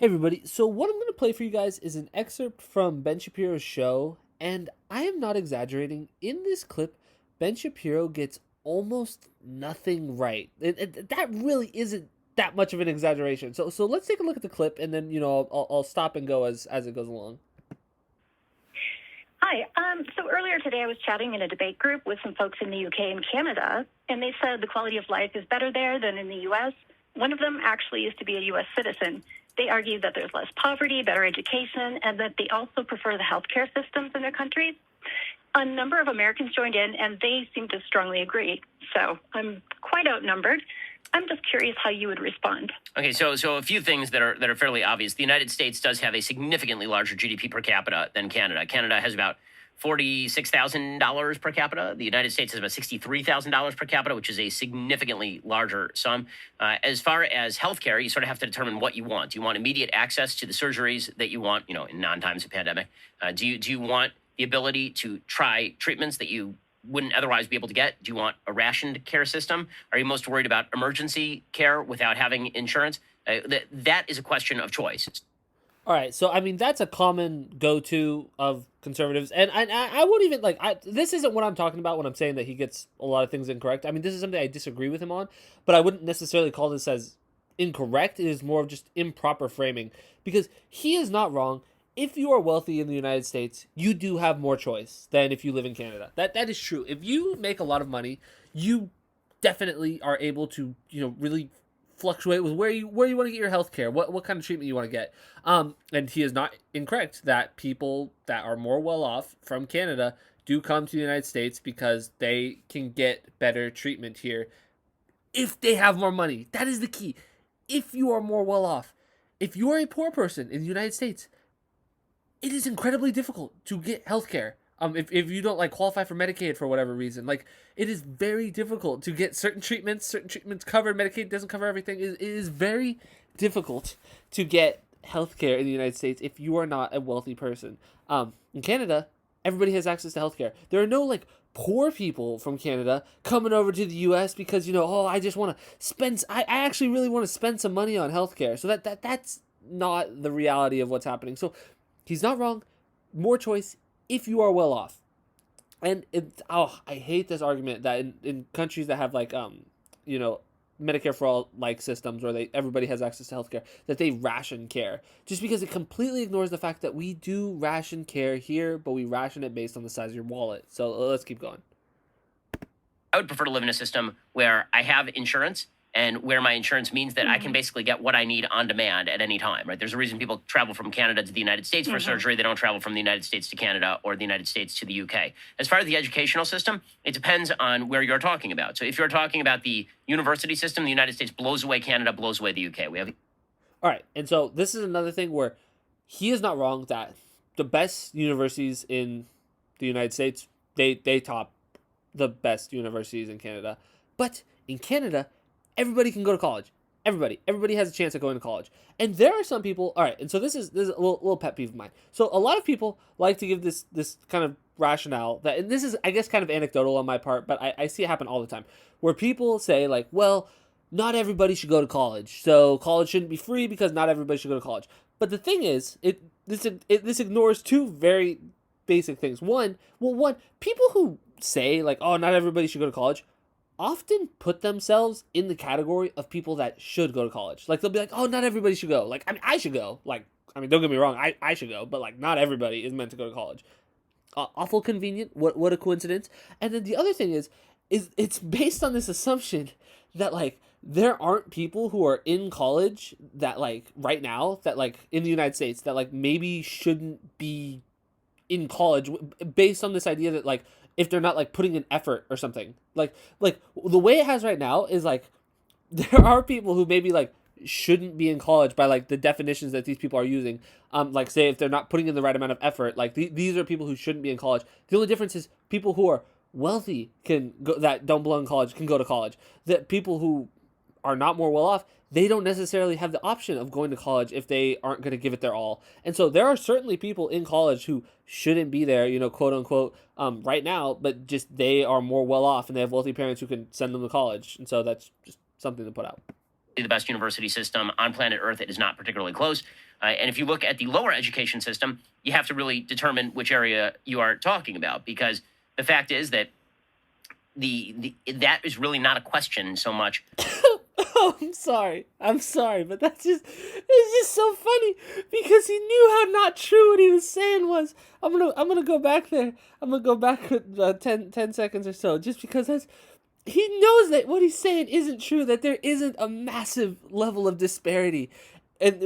Hey everybody, so what I'm going to play for you guys is an excerpt from Ben Shapiro's show, and I am not exaggerating. In this clip, Ben Shapiro gets almost nothing right. That really isn't that much of an exaggeration. So let's take a look at the clip, and then I'll stop and go as it goes along. Hi. So earlier today, I was chatting in a debate group with some folks in the UK and Canada, and they said the quality of life is better there than in the US. One of them actually used to be a US citizen. They argued that there's less poverty, better education, and that they also prefer the healthcare systems in their countries. A number of Americans joined in, and they seem to strongly agree. So I'm quite outnumbered. I'm just curious how you would respond. Okay, so a few things that are fairly obvious. The United States does have a significantly larger GDP per capita than Canada. Canada has about $46,000 per capita. The United States has about $63,000 per capita, which is a significantly larger sum. As far as healthcare, you sort of have to determine what you want. Do you want immediate access to the surgeries that you want, in non-times of pandemic? Do you want the ability to try treatments that you wouldn't otherwise be able to get? Do you want a rationed care system? Are you most worried about emergency care without having insurance? That is a question of choice. All right, so I mean that's a common go-to of conservatives, and I won't even this isn't what I'm talking about when I'm saying that he gets a lot of things incorrect. I mean this is something I disagree with him on, but I wouldn't necessarily call this as incorrect. It is more of just improper framing because he is not wrong. If you are wealthy in the United States, you do have more choice than if you live in Canada. That is true. If you make a lot of money, you definitely are able to really fluctuate with where you want to get your health care, what kind of treatment you want to get. And he is not incorrect that people that are more well off from Canada do come to the United States because they can get better treatment here if they have more money. That is the key. If you are more well off, if you are a poor person in the United States, it is incredibly difficult to get health care. If you don't qualify for Medicaid for whatever reason, it is very difficult to get certain treatments. Certain treatments covered. Medicaid doesn't cover everything. It is very difficult to get healthcare in the United States if you are not a wealthy person. In Canada, everybody has access to healthcare. There are no poor people from Canada coming over to the U.S. because I just want to spend. I actually really want to spend some money on healthcare. So that's not the reality of what's happening. So he's not wrong. More choice if you are well off. And I hate this argument that in countries that have Medicare for all systems where everybody has access to healthcare, that they ration care, just because it completely ignores the fact that we do ration care here, but we ration it based on the size of your wallet. So let's keep going. I would prefer to live in a system where I have insurance and where my insurance means that I can basically get what I need on demand at any time, right? There's a reason people travel from Canada to the United States for surgery. They don't travel from the United States to Canada or the United States to the UK. As far as the educational system, it depends on where you're talking about. So if you're talking about the university system, the United States blows away Canada, blows away the UK. We have. All right, and so this is another thing where he is not wrong that the best universities in the United States, they top the best universities in Canada. But in Canada, everybody can go to college. Everybody has a chance at going to college. And there are some people. All right, and so this is a little pet peeve of mine. So a lot of people like to give this kind of rationale that, and this is I guess kind of anecdotal on my part, but I see it happen all the time, where people say well, not everybody should go to college, so college shouldn't be free because not everybody should go to college. But the thing is, this ignores two very basic things. One, people who say oh, not everybody should go to college often put themselves in the category of people that should go to college. They'll be oh, not everybody should go. I mean, I should go. Don't get me wrong, I should go, but not everybody is meant to go to college. Awful convenient. What a coincidence. And then the other thing is it's based on this assumption that there aren't people who are in college that right now that in the United States that maybe shouldn't be in college based on this idea that if they're not putting in effort or something. The way it has right now is there are people who maybe shouldn't be in college by the definitions that these people are using. Say if they're not putting in the right amount of effort, these are people who shouldn't be in college. The only difference is people who are wealthy can go, that don't belong in college, can go to college. That people who are not more well off, they don't necessarily have the option of going to college if they aren't going to give it their all. And so there are certainly people in college who shouldn't be there, quote unquote, right now, but just they are more well off and they have wealthy parents who can send them to college. And so that's just something to put out. The best university system on planet Earth. It is not particularly close. And if you look at the lower education system, you have to really determine which area you are talking about, because the fact is that that is really not a question so much. Oh, I'm sorry, but it's just so funny because he knew how not true what he was saying was. I'm gonna go back there. I'm gonna go back 10 seconds or so, just because he knows that what he's saying isn't true. That there isn't a massive level of disparity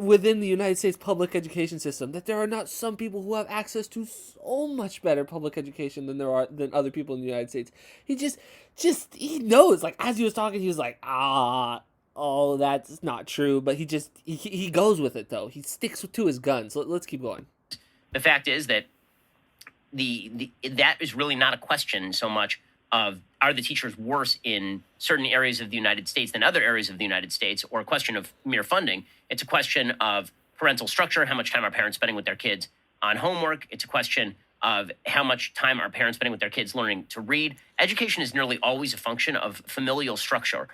within the United States public education system. That there are not some people who have access to so much better public education than other people in the United States. He just he knows. Like, as he was talking, he was like, oh, that's not true. But he goes with it though. He sticks to his guns. Let's keep going. The fact is that that is really not a question so much of are the teachers worse in certain areas of the United States than other areas of the United States, or a question of mere funding. It's a question of parental structure, how much time are parents spending with their kids on homework. It's a question of how much time are parents spending with their kids learning to read. Education is nearly always a function of familial structure.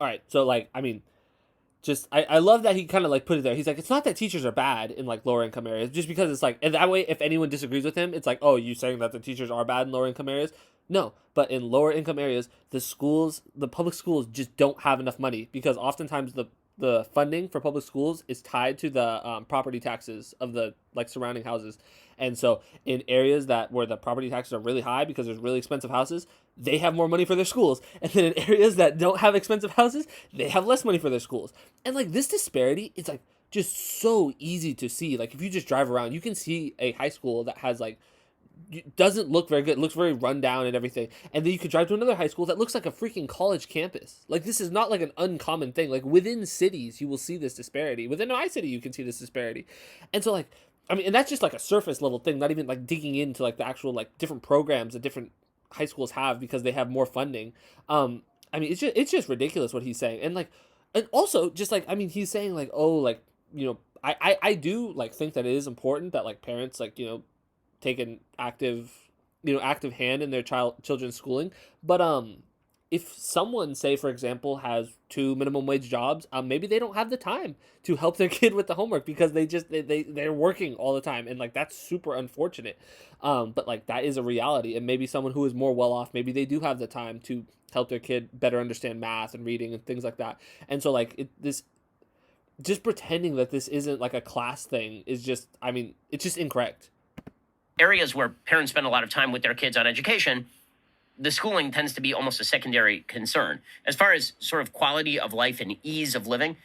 All right, so I love that he kind of like put it there. He's like, it's not that teachers are bad in like lower income areas, just because it's like, and that way, if anyone disagrees with him, it's like, oh, you saying that the teachers are bad in lower income areas? No, but in lower income areas, the public schools just don't have enough money, because oftentimes the funding for public schools is tied to the property taxes of the like surrounding houses. And so in areas where the property taxes are really high because there's really expensive houses, they have more money for their schools. And then in areas that don't have expensive houses, they have less money for their schools. And like this disparity, it's like just so easy to see. Like if you just drive around, you can see a high school that has like doesn't look very good, looks very run down and everything, and then you could drive to another high school that looks like a freaking college campus. Like this is not like an uncommon thing. Like within cities you will see this disparity. Within my city you can see this disparity. And so like, I mean, and that's just like a surface level thing, not even like digging into like the actual like different programs that different high schools have because they have more funding. I mean, it's just ridiculous what he's saying. And like, and also just like, I mean, he's saying like, oh, like, you know, I do like think that it is important that like parents like, you know, take an active hand in their children's schooling. But if someone, say for example, has 2 minimum wage jobs, maybe they don't have the time to help their kid with the homework because they're working all the time, and like that's super unfortunate. But like that is a reality, and maybe someone who is more well off, maybe they do have the time to help their kid better understand math and reading and things like that. And so like this just pretending that this isn't like a class thing is just, I mean, it's just incorrect. Areas where parents spend a lot of time with their kids on education, the schooling tends to be almost a secondary concern. As far as sort of quality of life and ease of living,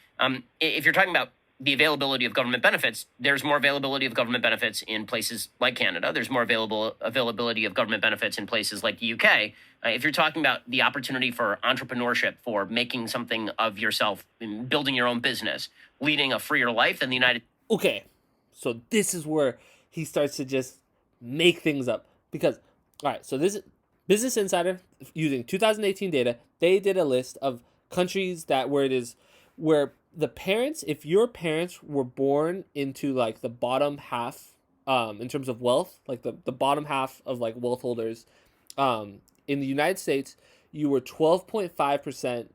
if you're talking about the availability of government benefits, there's more availability of government benefits in places like Canada. There's more availability of government benefits in places like the UK. If you're talking about the opportunity for entrepreneurship, for making something of yourself, building your own business, leading a freer life, then the United... Okay, so this is where he starts to just make things up. Because, all right, so this Business Insider, using 2018 data, they did a list of countries where the parents, if your parents were born into like the bottom half, in terms of wealth, like the bottom half of like wealth holders, in the United States, you were 12.5%.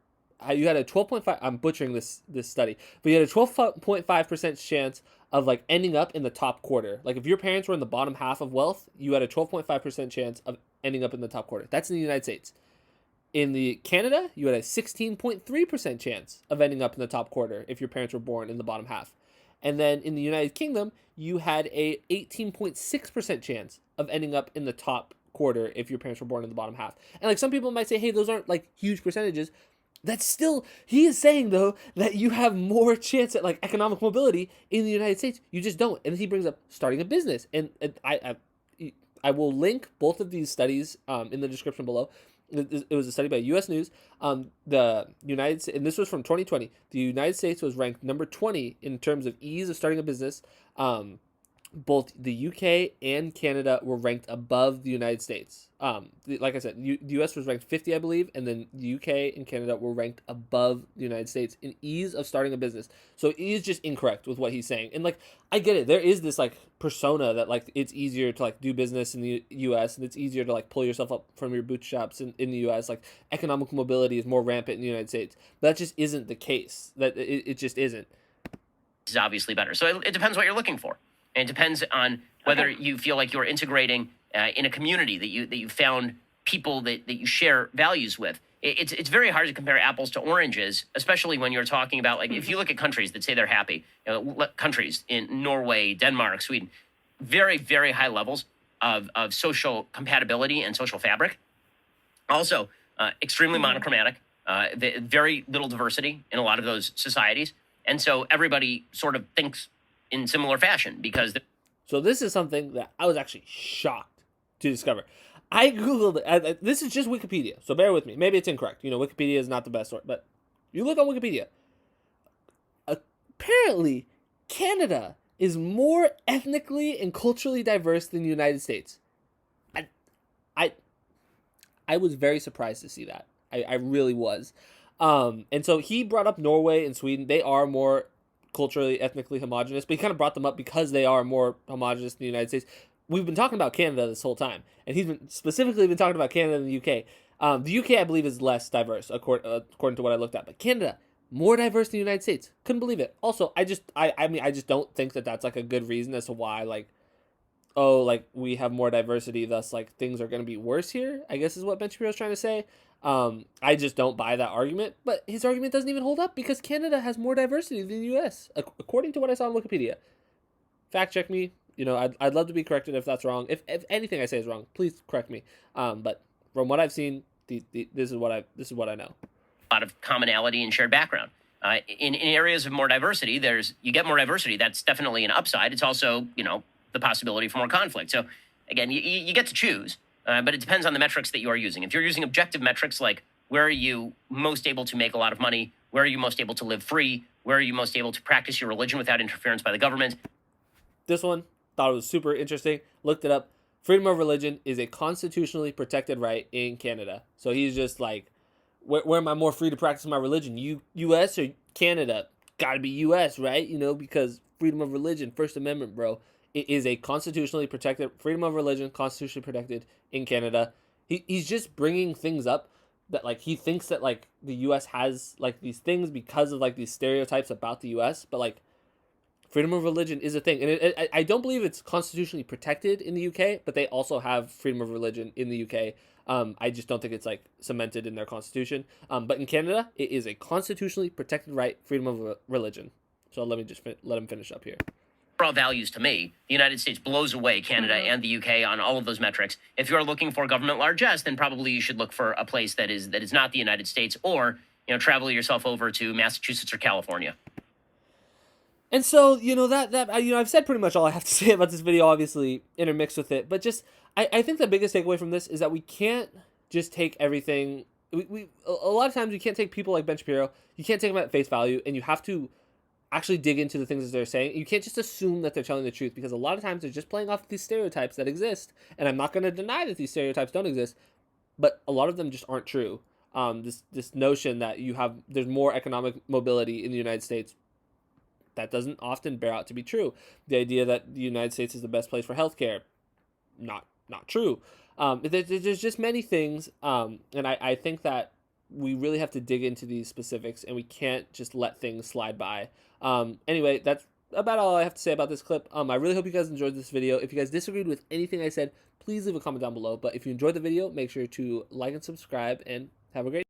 You had a 12.5. I'm butchering this study, but you had a 12.5% chance of like ending up in the top quarter. Like if your parents were in the bottom half of wealth, you had a 12.5% chance of ending up in the top quarter. That's in the United States. In the Canada, you had a 16.3% chance of ending up in the top quarter if your parents were born in the bottom half. And then in the United Kingdom, you had a 18.6% chance of ending up in the top quarter if your parents were born in the bottom half. And like some people might say, hey, those aren't like huge percentages. That's still, he is saying though that you have more chance at like economic mobility in the United States. You just don't. And he brings up starting a business, and I will link both of these studies in the description below. It was a study by U.S. News. The United States, and this was from 2020. The United States was ranked number 20 in terms of ease of starting a business. Both the UK and Canada were ranked above the United States. Like I said, the US was ranked 50, I believe, and then the UK and Canada were ranked above the United States in ease of starting a business. So he is just incorrect with what he's saying. And like, I get it. There is this like persona that like it's easier to like do business in the US, and it's easier to like pull yourself up from your bootstraps in the US. Like economic mobility is more rampant in the United States. But that just isn't the case. That it just isn't. is obviously better. So it depends what you're looking for. And it depends on whether Okay. you feel like you're integrating in a community that you found people that you share values with. It's very hard to compare apples to oranges, especially when you're talking about, like, if you look at countries that say they're happy, countries in Norway, Denmark, Sweden, very, very high levels of social compatibility and social fabric. Also, extremely monochromatic, very little diversity in a lot of those societies. And so everybody sort of thinks in similar fashion because So this is something that I was actually shocked to discover. I Googled, this is just Wikipedia, so bear with me. Maybe it's incorrect. Wikipedia is not the best source, but you look on Wikipedia. Apparently, Canada is more ethnically and culturally diverse than the United States. I, I, I was very surprised to see that. I really was. And so he brought up Norway and Sweden. They are more culturally, ethnically homogenous, but he kind of brought them up because they are more homogenous than the United States. We've been talking about Canada this whole time, and he's specifically been talking about Canada and the UK. The UK, I believe, is less diverse according to what I looked at, but Canada more diverse than the United States. Couldn't believe it. Also, I just don't think that that's like a good reason as to why we have more diversity, thus like things are going to be worse here, I guess is what Ben Shapiro's trying to say. I just don't buy that argument, but his argument doesn't even hold up because Canada has more diversity than the U.S. According to what I saw on Wikipedia. Fact check me. I'd love to be corrected if that's wrong. If anything I say is wrong, please correct me. But from what I've seen, this is what I know. a lot of commonality and shared background. In areas of more diversity, you get more diversity. That's definitely an upside. It's also, the possibility for more conflict. So again, you get to choose, but it depends on the metrics that you are using. If you're using objective metrics like where are you most able to make a lot of money, where are you most able to live free, where are you most able to practice your religion without interference by the government. This one, thought it was super interesting. Looked it up. Freedom of religion is a constitutionally protected right in Canada. So he's just like, where am I more free to practice my religion? U.S. or Canada? Got to be U.S., right? Because freedom of religion, First Amendment, bro. It is a constitutionally protected freedom of religion, constitutionally protected in Canada. He's just bringing things up that like he thinks that like the U.S. has like these things because of like these stereotypes about the U.S. But like freedom of religion is a thing, and I don't believe it's constitutionally protected in the UK, but they also have freedom of religion in the UK. I just don't think it's like cemented in their constitution. But in Canada, it is a constitutionally protected right, freedom of religion. So let me just let him finish up here. Overall values to me, the United States blows away Canada and the UK on all of those metrics. If you're looking for government largesse, then probably you should look for a place that is not the United States, or travel yourself over to Massachusetts or California. And so, I've said pretty much all I have to say about this video, obviously intermixed with it, but just, I think the biggest takeaway from this is that we can't just take everything, a lot of times we can't take people like Ben Shapiro, you can't take them at face value, and you have to actually dig into the things that they're saying. You can't just assume that they're telling the truth, because a lot of times they're just playing off these stereotypes that exist, and I'm not going to deny that these stereotypes don't exist, but a lot of them just aren't true. This notion that there's more economic mobility in the United States, that doesn't often bear out to be true. The idea that the United States is the best place for healthcare, not true. There's just many things, and I think that we really have to dig into these specifics, and we can't just let things slide by. Anyway, that's about all I have to say about this clip. I really hope you guys enjoyed this video. If you guys disagreed with anything I said, please leave a comment down below. But if you enjoyed the video, make sure to like and subscribe, and have a great